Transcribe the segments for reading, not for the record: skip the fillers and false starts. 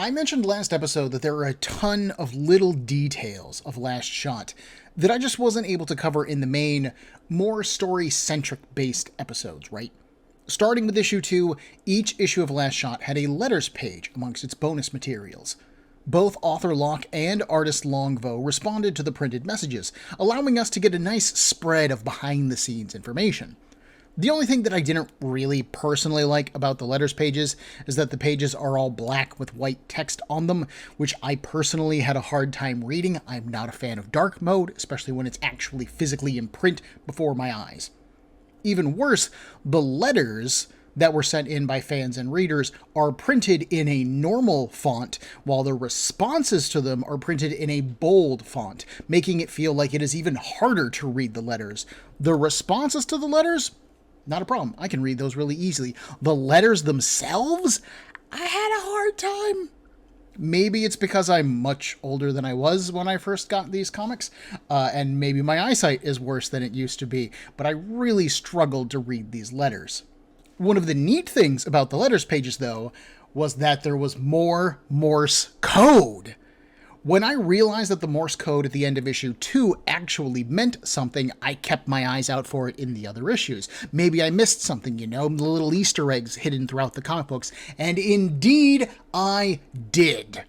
I mentioned last episode that there are a ton of little details of Last Shot that I just wasn't able to cover in the main, more story-centric based episodes, right? Starting with issue 2, each issue of Last Shot had a letters page amongst its bonus materials. Both author Locke and artist Longvo responded to the printed messages, allowing us to get a nice spread of behind-the-scenes information. The only thing that I didn't really personally like about the letters pages is that the pages are all black with white text on them, which I personally had a hard time reading. I'm not a fan of dark mode, especially when it's actually physically in print before my eyes. Even worse, the letters that were sent in by fans and readers are printed in a normal font, while the responses to them are printed in a bold font, making it feel like it is even harder to read the letters. The responses to the letters? Not a problem. I can read those really easily. The letters themselves? I had a hard time. Maybe it's because I'm much older than I was when I first got these comics, and maybe my eyesight is worse than it used to be, but I really struggled to read these letters. One of the neat things about the letters pages, though, was that there was more Morse code. When I realized that the Morse code at the end of issue 2 actually meant something, I kept my eyes out for it in the other issues. Maybe I missed something, the little Easter eggs hidden throughout the comic books, and indeed I did.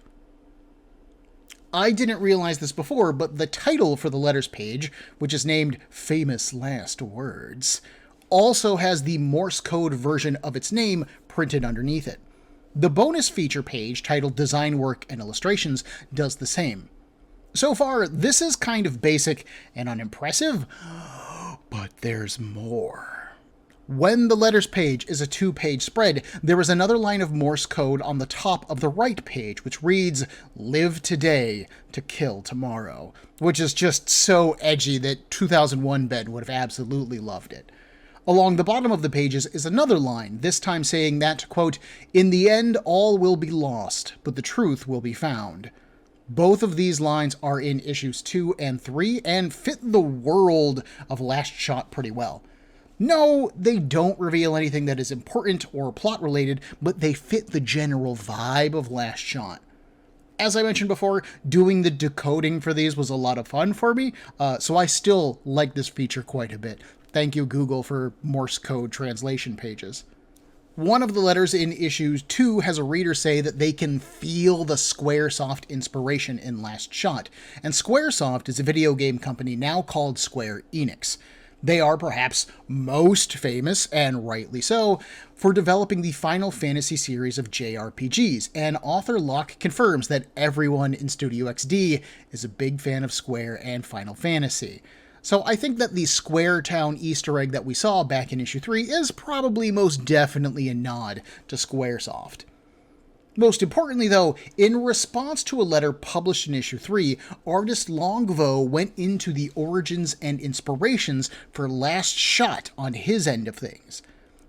I didn't realize this before, but the title for the letters page, which is named Famous Last Words, also has the Morse code version of its name printed underneath it. The bonus feature page, titled Design Work and Illustrations, does the same. So far, this is kind of basic and unimpressive, but there's more. When the letters page is a 2-page spread, there is another line of Morse code on the top of the right page, which reads, "Live today to kill tomorrow," which is just so edgy that 2001 Ben would have absolutely loved it. Along the bottom of the pages is another line, this time saying that, quote, "In the end, all will be lost, but the truth will be found." Both of these lines are in issues 2 and 3 and fit the world of Last Shot pretty well. No, they don't reveal anything that is important or plot-related, but they fit the general vibe of Last Shot. As I mentioned before, doing the decoding for these was a lot of fun for me, so I still like this feature quite a bit. Thank you, Google, for Morse code translation pages. One of the letters in issue 2 has a reader say that they can feel the Squaresoft inspiration in Last Shot, and Squaresoft is a video game company now called Square Enix. They are perhaps most famous, and rightly so, for developing the Final Fantasy series of JRPGs, and author Locke confirms that everyone in Studio XD is a big fan of Square and Final Fantasy. So I think that the Square Town Easter egg that we saw back in issue 3 is probably most definitely a nod to Squaresoft. Most importantly, though, in response to a letter published in issue 3, artist Longvo went into the origins and inspirations for Last Shot on his end of things.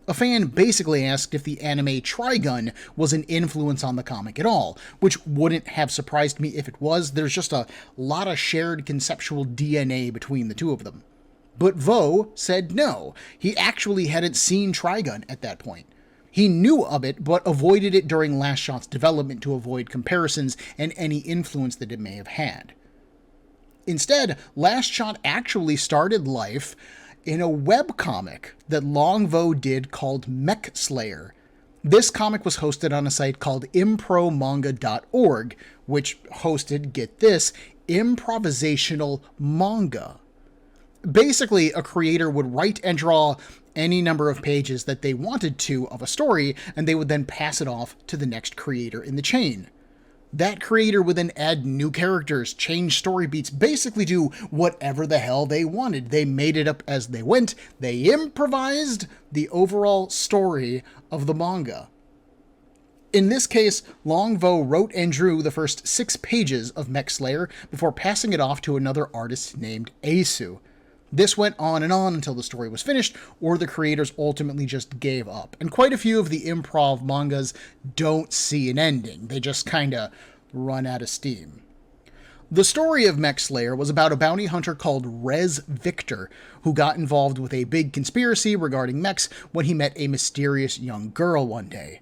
A fan basically asked if the anime Trigun was an influence on the comic at all, which wouldn't have surprised me if it was. There's just a lot of shared conceptual DNA between the two of them. But Vo said no, he actually hadn't seen Trigun at that point. He knew of it, but avoided it during Last Shot's development to avoid comparisons and any influence that it may have had. Instead, Last Shot actually started life in a webcomic that Longvo did called Mech Slayer. This comic was hosted on a site called impromanga.org, which hosted, get this, improvisational manga. Basically, a creator would write and draw any number of pages that they wanted to of a story, and they would then pass it off to the next creator in the chain. That creator would then add new characters, change story beats, basically do whatever the hell they wanted. They made it up as they went. They improvised the overall story of the manga. In this case, Longvo wrote and drew the first 6 pages of Mech Slayer before passing it off to another artist named Asu. This went on until the story was finished, or the creators ultimately just gave up. And quite a few of the improv mangas don't see an ending. They just kinda run out of steam. The story of Mech Slayer was about a bounty hunter called Rez Victor, who got involved with a big conspiracy regarding mechs when he met a mysterious young girl one day.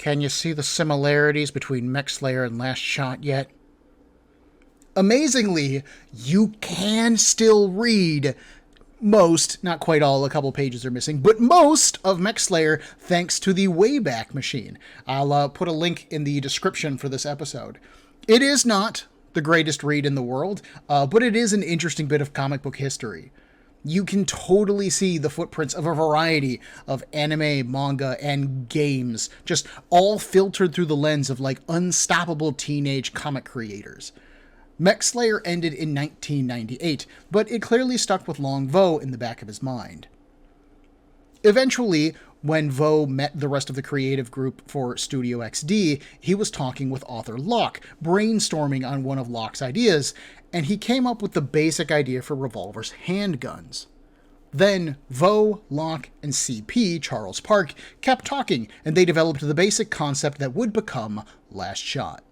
Can you see the similarities between Mech Slayer and Last Shot yet? Amazingly, you can still read most, not quite all, a couple pages are missing, but most of Mech Slayer thanks to the Wayback Machine. I'll put a link in the description for this episode. It is not the greatest read in the world, but it is an interesting bit of comic book history. You can totally see the footprints of a variety of anime, manga, and games, just all filtered through the lens of like unstoppable teenage comic creators. Mech Slayer ended in 1998, but it clearly stuck with Long Vo in the back of his mind. Eventually, when Vo met the rest of the creative group for Studio XD, he was talking with author Locke, brainstorming on one of Locke's ideas, and he came up with the basic idea for Revolver's handguns. Then Vo, Locke, and CP, Charles Park, kept talking, and they developed the basic concept that would become Last Shot.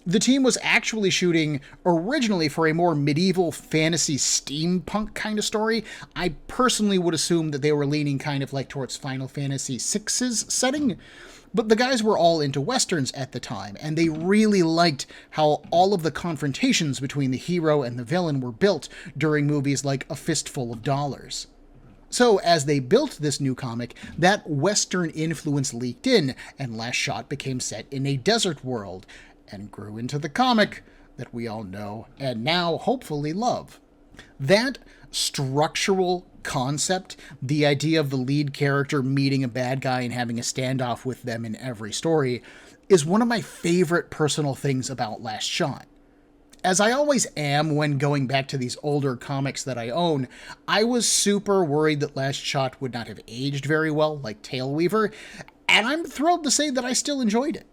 The team was actually shooting originally for a more medieval fantasy steampunk kind of story. I personally would assume that they were leaning kind of like towards Final Fantasy VI's setting, but the guys were all into westerns at the time, and they really liked how all of the confrontations between the hero and the villain were built during movies like A Fistful of Dollars. So as they built this new comic, that western influence leaked in, and Last Shot became set in a desert world, and grew into the comic that we all know and now hopefully love. That structural concept, the idea of the lead character meeting a bad guy and having a standoff with them in every story, is one of my favorite personal things about Last Shot. As I always am when going back to these older comics that I own, I was super worried that Last Shot would not have aged very well, like Tailweaver, and I'm thrilled to say that I still enjoyed it.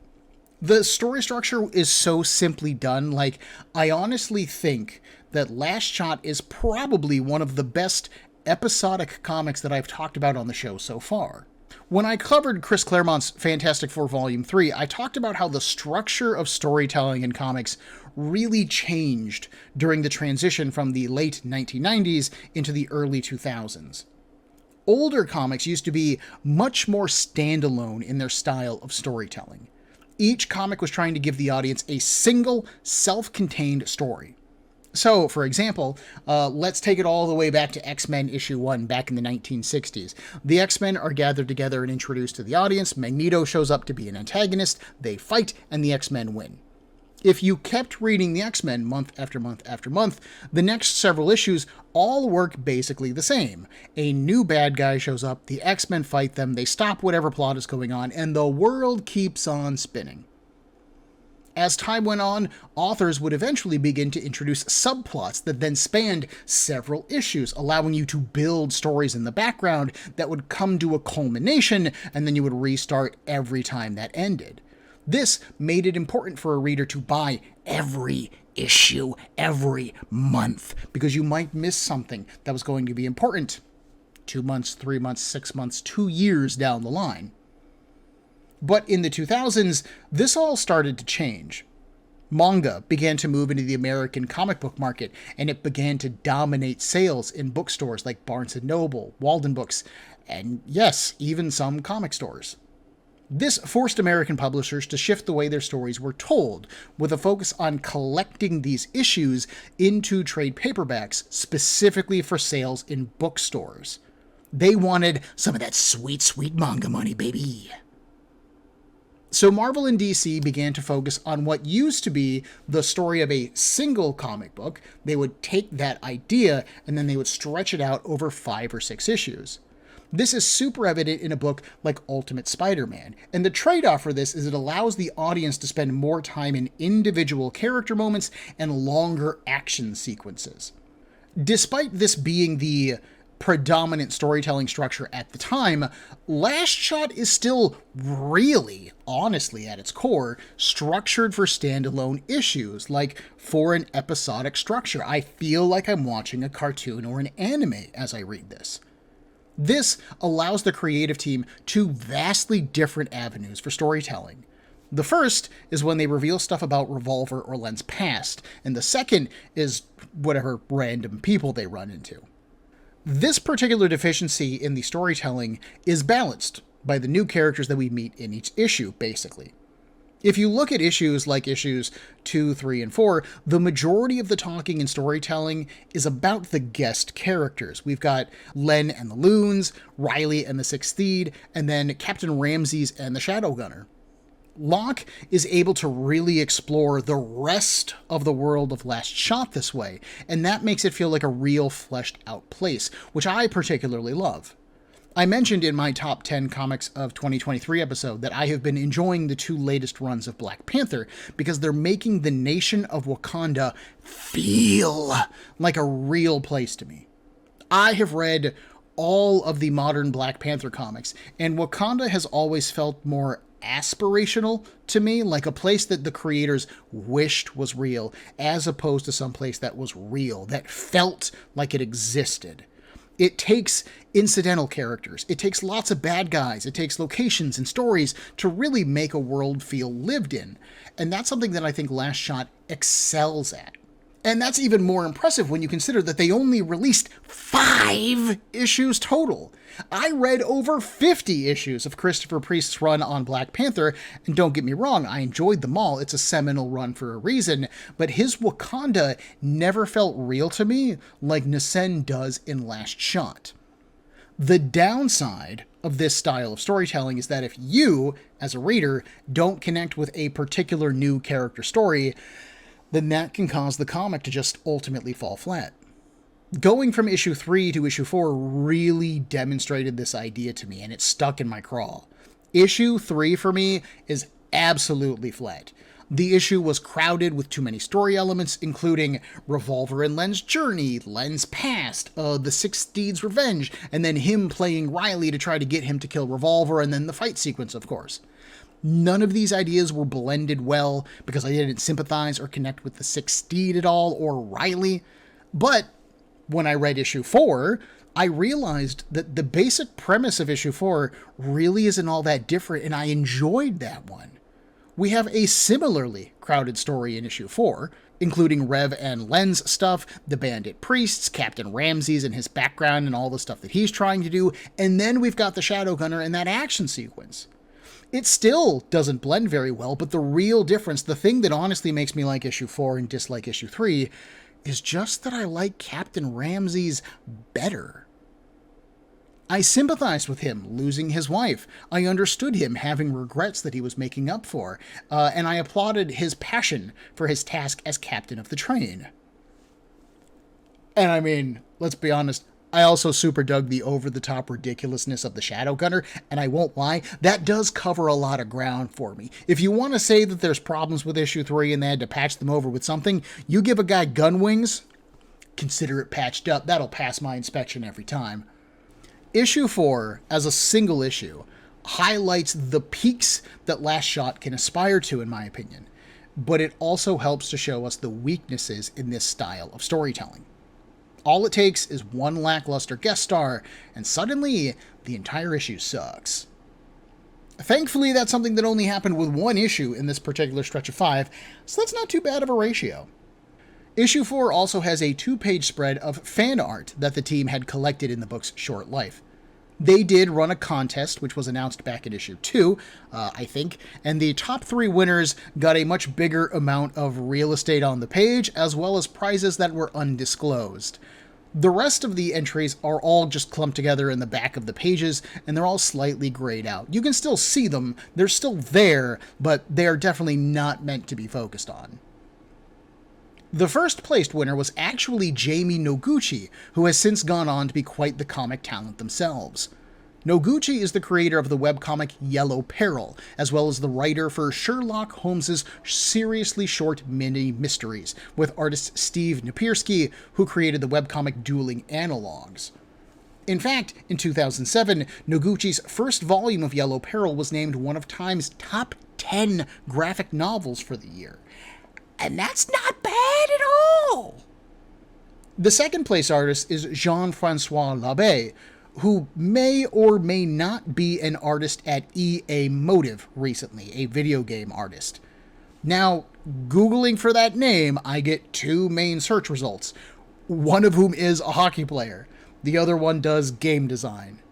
The story structure is so simply done, like, I honestly think that Last Shot is probably one of the best episodic comics that I've talked about on the show so far. When I covered Chris Claremont's Fantastic Four Volume 3, I talked about how the structure of storytelling in comics really changed during the transition from the late 1990s into the early 2000s. Older comics used to be much more standalone in their style of storytelling. Each comic was trying to give the audience a single, self-contained story. So, for example, let's take it all the way back to X-Men issue 1 back in the 1960s. The X-Men are gathered together and introduced to the audience. Magneto shows up to be an antagonist, they fight, and the X-Men win. If you kept reading the X-Men month after month after month, the next several issues all work basically the same. A new bad guy shows up, the X-Men fight them, they stop whatever plot is going on, and the world keeps on spinning. As time went on, authors would eventually begin to introduce subplots that then spanned several issues, allowing you to build stories in the background that would come to a culmination, and then you would restart every time that ended. This made it important for a reader to buy every issue every month, because you might miss something that was going to be important 2 months, 3 months, 6 months, 2 years down the line. But in the 2000s, this all started to change. Manga began to move into the American comic book market, and it began to dominate sales in bookstores like Barnes & Noble, Walden Books, and yes, even some comic stores. This forced American publishers to shift the way their stories were told, with a focus on collecting these issues into trade paperbacks specifically for sales in bookstores. They wanted some of that sweet, sweet manga money, baby. So Marvel and DC began to focus on what used to be the story of a single comic book. They would take that idea and then they would stretch it out over 5 or 6 issues. This is super evident in a book like Ultimate Spider-Man, and the trade-off for this is it allows the audience to spend more time in individual character moments and longer action sequences. Despite this being the predominant storytelling structure at the time, Last Shot is still really, honestly at its core, structured for standalone issues, like for an episodic structure. I feel like I'm watching a cartoon or an anime as I read this. This allows the creative team 2 vastly different avenues for storytelling. The first is when they reveal stuff about Revolver or Len's past, and the second is whatever random people they run into. This particular deficiency in the storytelling is balanced by the new characters that we meet in each issue, basically. If you look at issues like issues 2, 3, and 4, the majority of the talking and storytelling is about the guest characters. We've got Len and the Loons, Riley and the Sixth Steed, and then Captain Ramses and the Shadow Gunner. Locke is able to really explore the rest of the world of Last Shot this way, and that makes it feel like a real fleshed out place, which I particularly love. I mentioned in my top 10 comics of 2023 episode that I have been enjoying the 2 latest runs of Black Panther because they're making the nation of Wakanda feel like a real place to me. I have read all of the modern Black Panther comics, and Wakanda has always felt more aspirational to me, like a place that the creators wished was real, as opposed to some place that was real, that felt like it existed. It takes incidental characters, it takes lots of bad guys, it takes locations and stories to really make a world feel lived in. And that's something that I think Last Shot excels at. And that's even more impressive when you consider that they only released 5 issues total. I read over 50 issues of Christopher Priest's run on Black Panther, and don't get me wrong, I enjoyed them all. It's a seminal run for a reason, but his Wakanda never felt real to me like Nasen does in Last Shot. The downside of this style of storytelling is that if you, as a reader, don't connect with a particular new character story, then that can cause the comic to just ultimately fall flat. Going from issue 3 to issue 4 really demonstrated this idea to me, and it stuck in my craw. Issue 3 for me is absolutely flat. The issue was crowded with too many story elements, including Revolver and Len's journey, Len's past, the Sixth Steed's revenge, and then him playing Riley to try to get him to kill Revolver, and then the fight sequence, of course. None of these ideas were blended well because I didn't sympathize or connect with the Sixth Steed at all or Riley. But when I read issue 4, I realized that the basic premise of issue 4 really isn't all that different, and I enjoyed that one. We have a similarly crowded story in issue 4, including Rev and Len's stuff, the bandit priests, Captain Ramses and his background and all the stuff that he's trying to do, and then we've got the Shadow Gunner and that action sequence. It still doesn't blend very well, but the real difference, the thing that honestly makes me like issue 4 and dislike issue 3, is just that I like Captain Ramses better. I sympathized with him losing his wife. I understood him having regrets that he was making up for, and I applauded his passion for his task as captain of the train. And I mean, let's be honest, I also super dug the over-the-top ridiculousness of the Shadow Gunner, and I won't lie, that does cover a lot of ground for me. If you want to say that there's problems with issue 3 and they had to patch them over with something, you give a guy gun wings, consider it patched up. That'll pass my inspection every time. Issue 4, as a single issue, highlights the peaks that Last Shot can aspire to, in my opinion, but it also helps to show us the weaknesses in this style of storytelling. All it takes is one lackluster guest star, and suddenly, the entire issue sucks. Thankfully, that's something that only happened with one issue in this particular stretch of 5, so that's not too bad of a ratio. Issue 4 also has a 2-page spread of fan art that the team had collected in the book's short life. They did run a contest, which was announced back in issue 2, I think, and the top 3 winners got a much bigger amount of real estate on the page, as well as prizes that were undisclosed. The rest of the entries are all just clumped together in the back of the pages, and they're all slightly grayed out. You can still see them, they're still there, but they are definitely not meant to be focused on. The first placed winner was actually Jamie Noguchi, who has since gone on to be quite the comic talent themselves. Noguchi is the creator of the webcomic Yellow Peril, as well as the writer for Sherlock Holmes's seriously short mini mysteries, with artist Steve Napierski, who created the webcomic Dueling Analogs. In fact, in 2007, Noguchi's first volume of Yellow Peril was named one of Time's top 10 graphic novels for the year. And that's not bad at all! The second place artist is Jean-Francois Labbé, who may or may not be an artist at EA Motive recently, a video game artist. Now, Googling for that name, I get 2 main search results, one of whom is a hockey player. The other one does game design.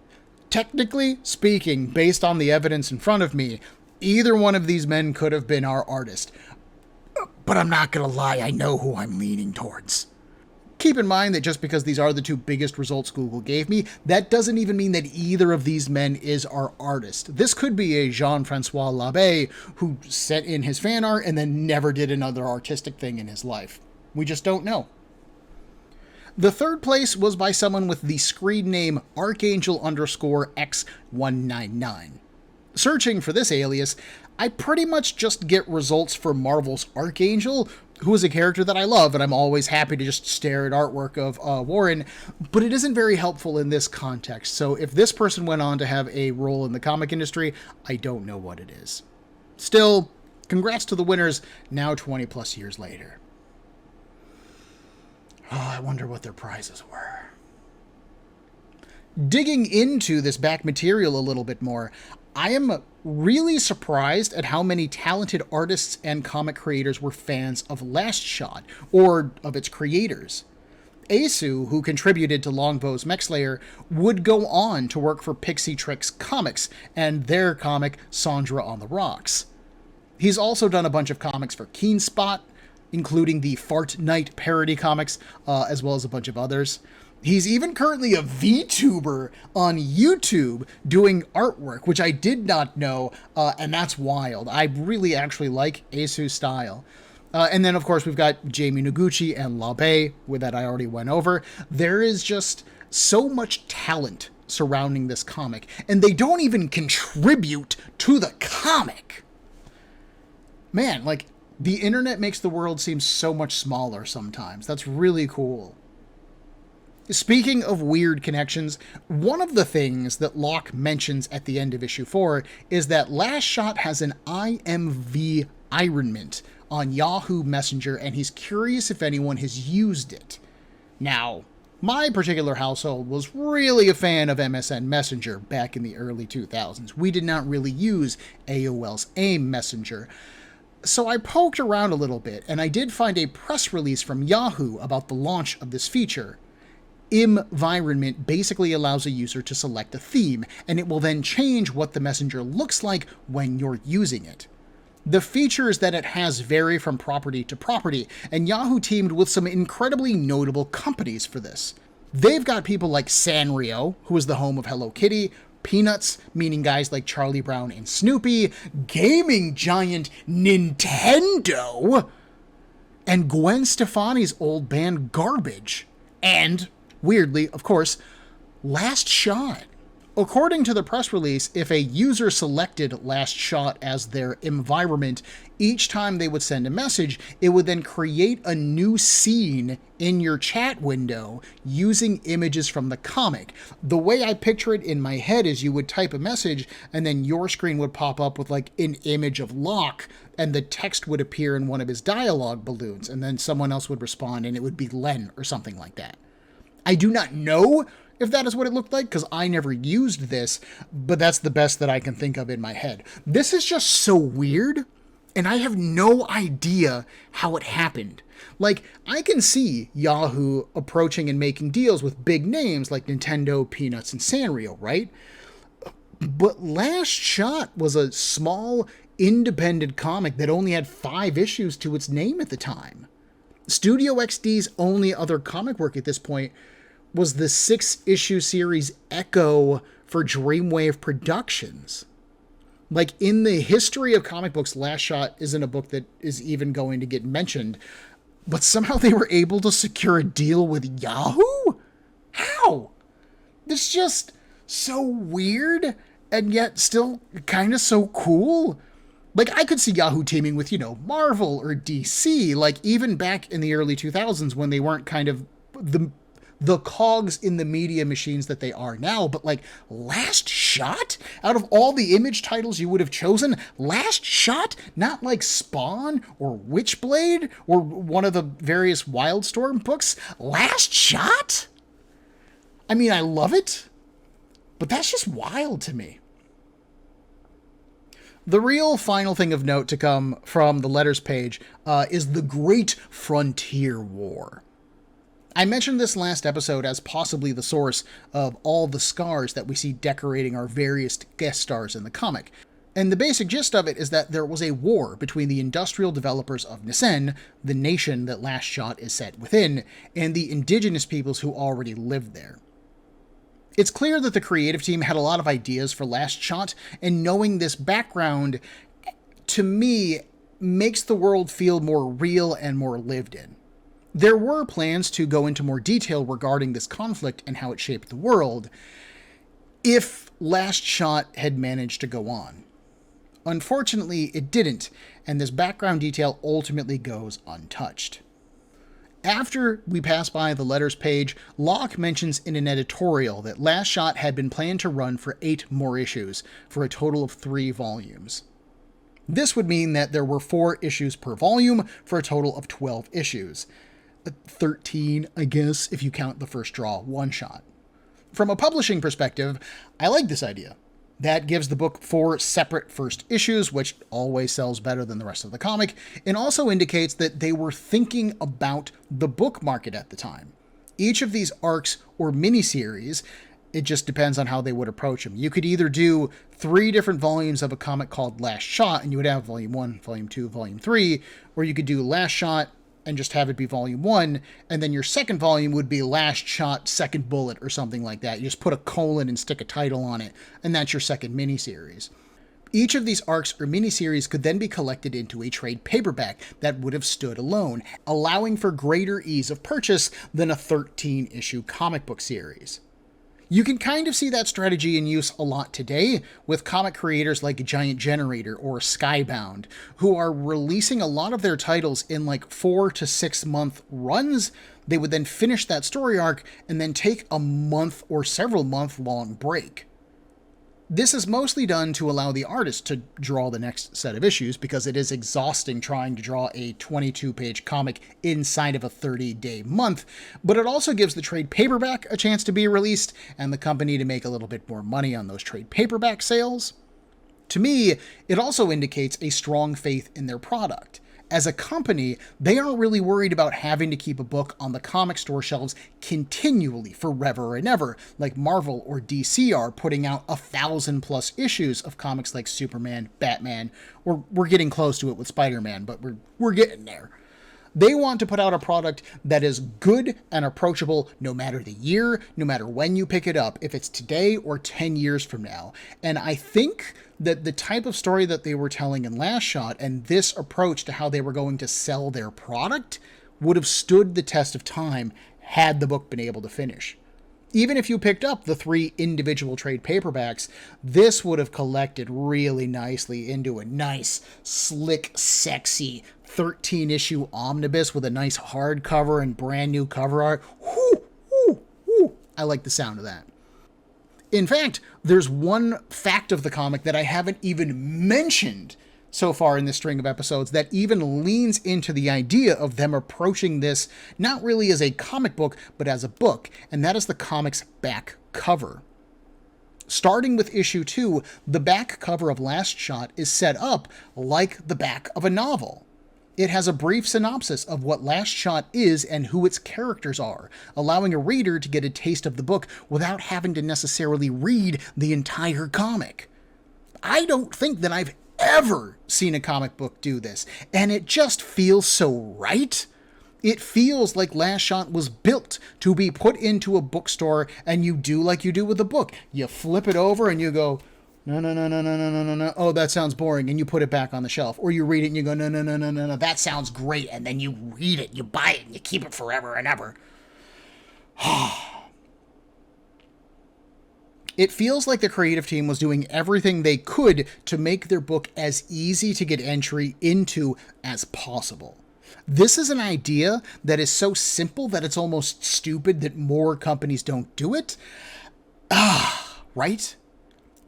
Technically speaking, based on the evidence in front of me, either one of these men could have been our artist. But I'm not gonna lie, I know who I'm leaning towards. Keep in mind that just because these are the two biggest results Google gave me, that doesn't even mean that either of these men is our artist. This could be a Jean-Francois Labbé who sent in his fan art and then never did another artistic thing in his life. We just don't know. The third place was by someone with the screen name Archangel_X199. Searching for this alias, I pretty much just get results for Marvel's Archangel, who is a character that I love, and I'm always happy to just stare at artwork of Warren, but it isn't very helpful in this context, so if this person went on to have a role in the comic industry, I don't know what it is. Still, congrats to the winners, now 20 plus years later. Oh, I wonder what their prizes were. Digging into this back material a little bit more, I am really surprised at how many talented artists and comic creators were fans of Last Shot, or of its creators. Asu, who contributed to Longbow's Mech Slayer, would go on to work for Pixie Tricks Comics and their comic Sandra on the Rocks. He's also done a bunch of comics for Keen Spot, including the Fart Night parody comics, as well as a bunch of others. He's even currently a VTuber on YouTube doing artwork, which I did not know, and that's wild. I really actually like Asu's style. And then, of course, we've got Jamie Noguchi and Labbé, with that I already went over. There is just so much talent surrounding this comic, and they don't even contribute to the comic. Man, like, the internet makes the world seem so much smaller sometimes. That's really cool. Speaking of weird connections, one of the things that Locke mentions at the end of issue 4 is that Last Shot has an IMV ironment on Yahoo Messenger, and he's curious if anyone has used it. Now, my particular household was really a fan of MSN Messenger back in the early 2000s. We did not really use AOL's AIM Messenger. So I poked around a little bit, and I did find a press release from Yahoo about the launch of this feature. Environment basically allows a user to select a theme, and it will then change what the messenger looks like when you're using it. The features that it has vary from property to property, and Yahoo teamed with some incredibly notable companies for this. They've got people like Sanrio, who is the home of Hello Kitty, Peanuts, meaning guys like Charlie Brown and Snoopy, gaming giant Nintendo, and Gwen Stefani's old band Garbage. And, weirdly, of course, Last Shot. According to the press release, if a user selected Last Shot as their environment, each time they would send a message, it would then create a new scene in your chat window using images from the comic. The way I picture it in my head is you would type a message and then your screen would pop up with like an image of Locke, and the text would appear in one of his dialogue balloons, and then someone else would respond and it would be Len or something like that. I do not know if that is what it looked like, because I never used this, but that's the best that I can think of in my head. This is just so weird, and I have no idea how it happened. Like, I can see Yahoo approaching and making deals with big names like Nintendo, Peanuts, and Sanrio, right? But Last Shot was a small, independent comic that only had 5 issues to its name at the time. Studio XD's only other comic work at this point was the 6-issue series Echo for Dreamwave Productions. Like, in the history of comic books, Last Shot isn't a book that is even going to get mentioned, but somehow they were able to secure a deal with Yahoo? How? It's just so weird, and yet still kind of so cool. Like, I could see Yahoo teaming with, Marvel or DC, like, even back in the early 2000s when they weren't kind of the cogs in the media machines that they are now, but like Last Shot? Out of all the Image titles you would have chosen, Last Shot? Not like Spawn or Witchblade or one of the various Wildstorm books? Last Shot? I mean, I love it, but that's just wild to me. The real final thing of note to come from the letters page is the Great Frontier War. I mentioned this last episode as possibly the source of all the scars that we see decorating our various guest stars in the comic. And the basic gist of it is that there was a war between the industrial developers of Nissen, the nation that Last Shot is set within, and the indigenous peoples who already lived there. It's clear that the creative team had a lot of ideas for Last Shot, and knowing this background, to me, makes the world feel more real and more lived in. There were plans to go into more detail regarding this conflict and how it shaped the world, if Last Shot had managed to go on. Unfortunately, it didn't, and this background detail ultimately goes untouched. After we pass by the letters page, Locke mentions in an editorial that Last Shot had been planned to run for 8 more issues, for a total of 3 volumes. This would mean that there were 4 issues per volume, for a total of 12 issues. 13, I guess, if you count the first draw one-shot. From a publishing perspective, I like this idea. That gives the book 4 separate first issues, which always sells better than the rest of the comic, and also indicates that they were thinking about the book market at the time. Each of these arcs or miniseries, it just depends on how they would approach them. You could either do 3 different volumes of a comic called Last Shot, and you would have Volume 1, Volume 2, Volume 3, or you could do Last Shot and just have it be Volume 1, and then your second volume would be Last Shot, Second Bullet, or something like that. You just put a colon and stick a title on it, and that's your second miniseries. Each of these arcs or miniseries could then be collected into a trade paperback that would have stood alone, allowing for greater ease of purchase than a 13-issue comic book series. You can kind of see that strategy in use a lot today with comic creators like Giant Generator or Skybound, who are releasing a lot of their titles in like 4 to 6 month runs. They would then finish that story arc and then take a month or several month long break. This is mostly done to allow the artist to draw the next set of issues, because it is exhausting trying to draw a 22-page comic inside of a 30-day month, but it also gives the trade paperback a chance to be released and the company to make a little bit more money on those trade paperback sales. To me, it also indicates a strong faith in their product. As a company, they aren't really worried about having to keep a book on the comic store shelves continually forever and ever, like Marvel or DC are, putting out 1,000+ issues of comics like Superman, Batman, or we're getting close to it with Spider-Man, but we're getting there. They want to put out a product that is good and approachable no matter the year, no matter when you pick it up, if it's today or 10 years from now. And I think that the type of story that they were telling in Last Shot and this approach to how they were going to sell their product would have stood the test of time had the book been able to finish. Even if you picked up the 3 individual trade paperbacks, this would have collected really nicely into a nice, slick, sexy 13-issue omnibus with a nice hardcover and brand new cover art. Whoo, whoo, whoo. I like the sound of that. In fact, there's one fact of the comic that I haven't even mentioned so far in this string of episodes that even leans into the idea of them approaching this not really as a comic book, but as a book, and that is the comic's back cover. Starting with issue 2, the back cover of Last Shot is set up like the back of a novel. It has a brief synopsis of what Last Shot is and who its characters are, allowing a reader to get a taste of the book without having to necessarily read the entire comic. I don't think that I've ever seen a comic book do this, and it just feels so right. It feels like Last Shot was built to be put into a bookstore, and you do like you do with a book. You flip it over and you go, no, no, no, no, no, no, no, no, no. Oh, that sounds boring. And you put it back on the shelf. Or you read it and you go, no, no, no, no, no, no. That sounds great. And then you read it, you buy it, and you keep it forever and ever. It feels like the creative team was doing everything they could to make their book as easy to get entry into as possible. This is an idea that is so simple that it's almost stupid that more companies don't do it. Right?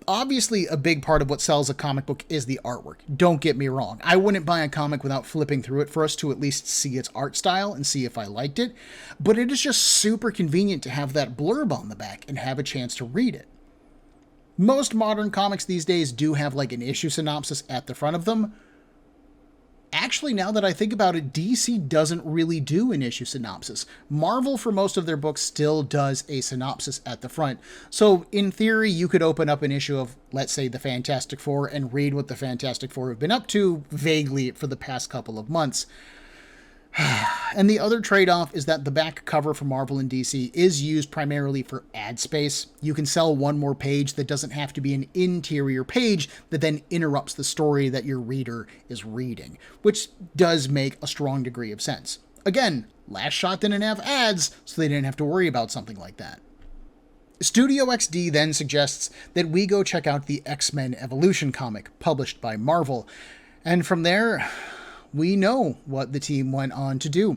Obviously, a big part of what sells a comic book is the artwork. Don't get me wrong. I wouldn't buy a comic without flipping through it first to at least see its art style and see if I liked it. But it is just super convenient to have that blurb on the back and have a chance to read it. Most modern comics these days do have like an issue synopsis at the front of them. Actually, now that I think about it, DC doesn't really do an issue synopsis. Marvel, for most of their books, still does a synopsis at the front. So, in theory, you could open up an issue of, let's say, the Fantastic Four and read what the Fantastic Four have been up to vaguely for the past couple of months. And the other trade-off is that the back cover for Marvel and DC is used primarily for ad space. You can sell one more page that doesn't have to be an interior page that then interrupts the story that your reader is reading, which does make a strong degree of sense. Again, Last Shot didn't have ads, so they didn't have to worry about something like that. Studio XD then suggests that we go check out the X-Men Evolution comic published by Marvel, and from there, we know what the team went on to do.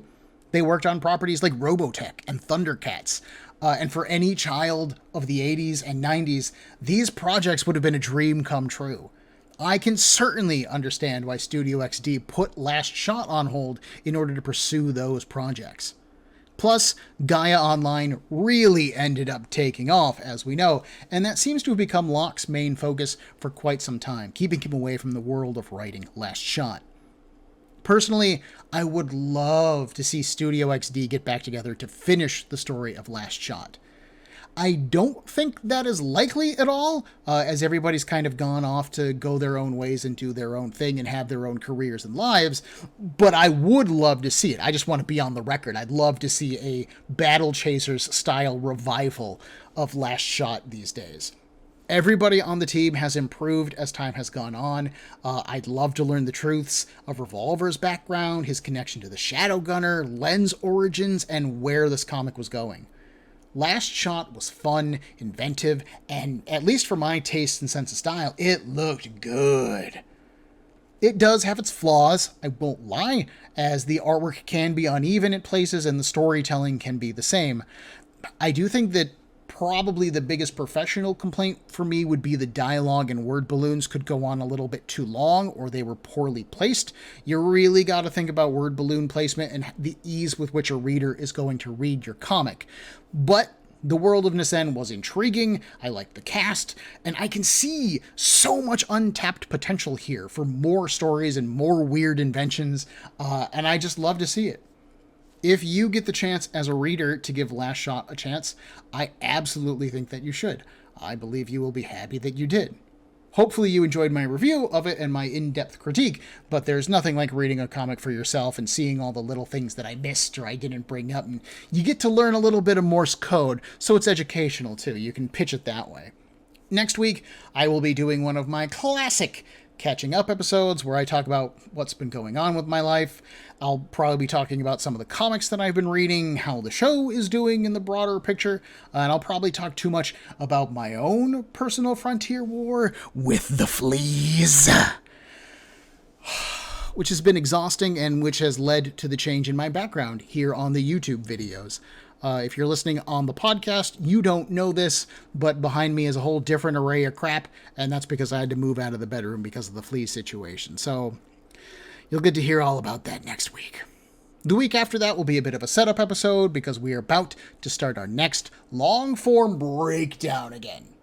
They worked on properties like Robotech and Thundercats. And for any child of the 80s and 90s, these projects would have been a dream come true. I can certainly understand why Studio XD put Last Shot on hold in order to pursue those projects. Plus, Gaia Online really ended up taking off, as we know, and that seems to have become Locke's main focus for quite some time, keeping him away from the world of writing Last Shot. Personally, I would love to see Studio XD get back together to finish the story of Last Shot. I don't think that is likely at all, as everybody's kind of gone off to go their own ways and do their own thing and have their own careers and lives, but I would love to see it. I just want to be on the record. I'd love to see a Battle Chasers style revival of Last Shot these days. Everybody on the team has improved as time has gone on. I'd love to learn the truths of Revolver's background, his connection to the Shadow Gunner, Len's origins, and where this comic was going. Last Shot was fun, inventive, and at least for my taste and sense of style, it looked good. It does have its flaws, I won't lie, as the artwork can be uneven at places and the storytelling can be the same. I do think that probably the biggest professional complaint for me would be the dialogue and word balloons could go on a little bit too long or they were poorly placed. You really got to think about word balloon placement and the ease with which a reader is going to read your comic. But the world of Nissen was intriguing, I liked the cast, and I can see so much untapped potential here for more stories and more weird inventions, and I just love to see it. If you get the chance as a reader to give Last Shot a chance, I absolutely think that you should. I believe you will be happy that you did. Hopefully you enjoyed my review of it and my in-depth critique, but there's nothing like reading a comic for yourself and seeing all the little things that I missed or I didn't bring up, and you get to learn a little bit of Morse code, so it's educational too. You can pitch it that way. Next week, I will be doing one of my classic catching up episodes where I talk about what's been going on with my life. I'll probably be talking about some of the comics that I've been reading, how the show is doing in the broader picture, and I'll probably talk too much about my own personal frontier war with the fleas, which has been exhausting and which has led to the change in my background here on the YouTube videos. If you're listening on the podcast, you don't know this, but behind me is a whole different array of crap, and that's because I had to move out of the bedroom because of the flea situation. So you'll get to hear all about that next week. The week after that will be a bit of a setup episode because we are about to start our next long-form breakdown again.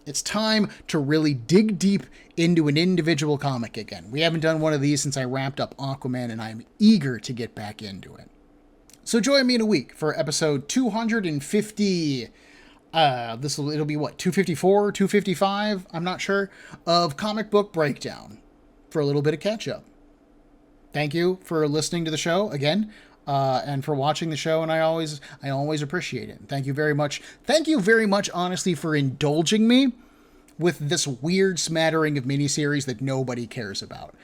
It's time to really dig deep into an individual comic again. We haven't done one of these since I wrapped up Aquaman, and I'm eager to get back into it. So join me in a week for episode 250. It'll be what, 254, 255? I'm not sure. Of Comic Book Breakdown for a little bit of catch up. Thank you for listening to the show again, and for watching the show. And I always appreciate it. Thank you very much. Thank you very much, honestly, for indulging me with this weird smattering of miniseries that nobody cares about.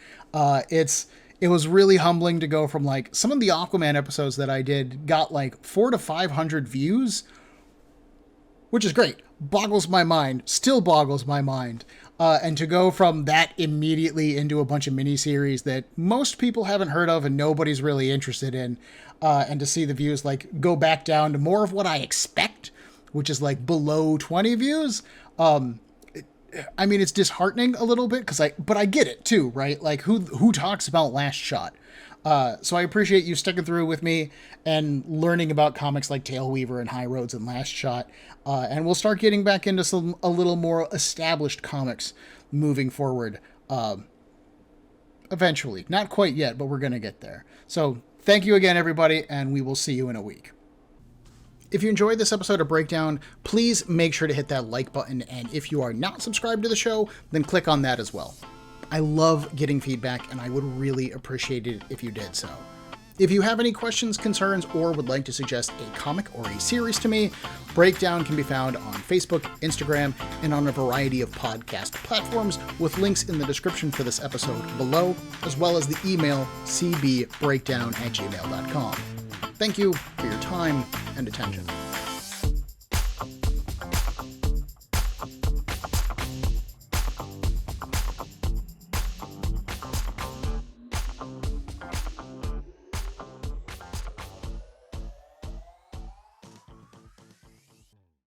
It was really humbling to go from, like, some of the Aquaman episodes that I did got like 400 to 500 views, which is great. Boggles my mind, still boggles my mind. And to go from that immediately into a bunch of miniseries that most people haven't heard of and nobody's really interested in, and to see the views like go back down to more of what I expect, which is like below 20 views. I mean, it's disheartening a little bit but I get it too, right? Like who talks about Last Shot? So I appreciate you sticking through with me and learning about comics like Tailweaver and High Roads and Last Shot. And we'll start getting back into a little more established comics moving forward. Eventually. Not quite yet, but we're going to get there. So thank you again, everybody, and we will see you in a week. If you enjoyed this episode of Breakdown, please make sure to hit that like button, and if you are not subscribed to the show, then click on that as well. I love getting feedback, and I would really appreciate it if you did so. If you have any questions, concerns, or would like to suggest a comic or a series to me, Breakdown can be found on Facebook, Instagram, and on a variety of podcast platforms, with links in the description for this episode below, as well as the email cbbreakdown@gmail.com. Thank you for your time and attention.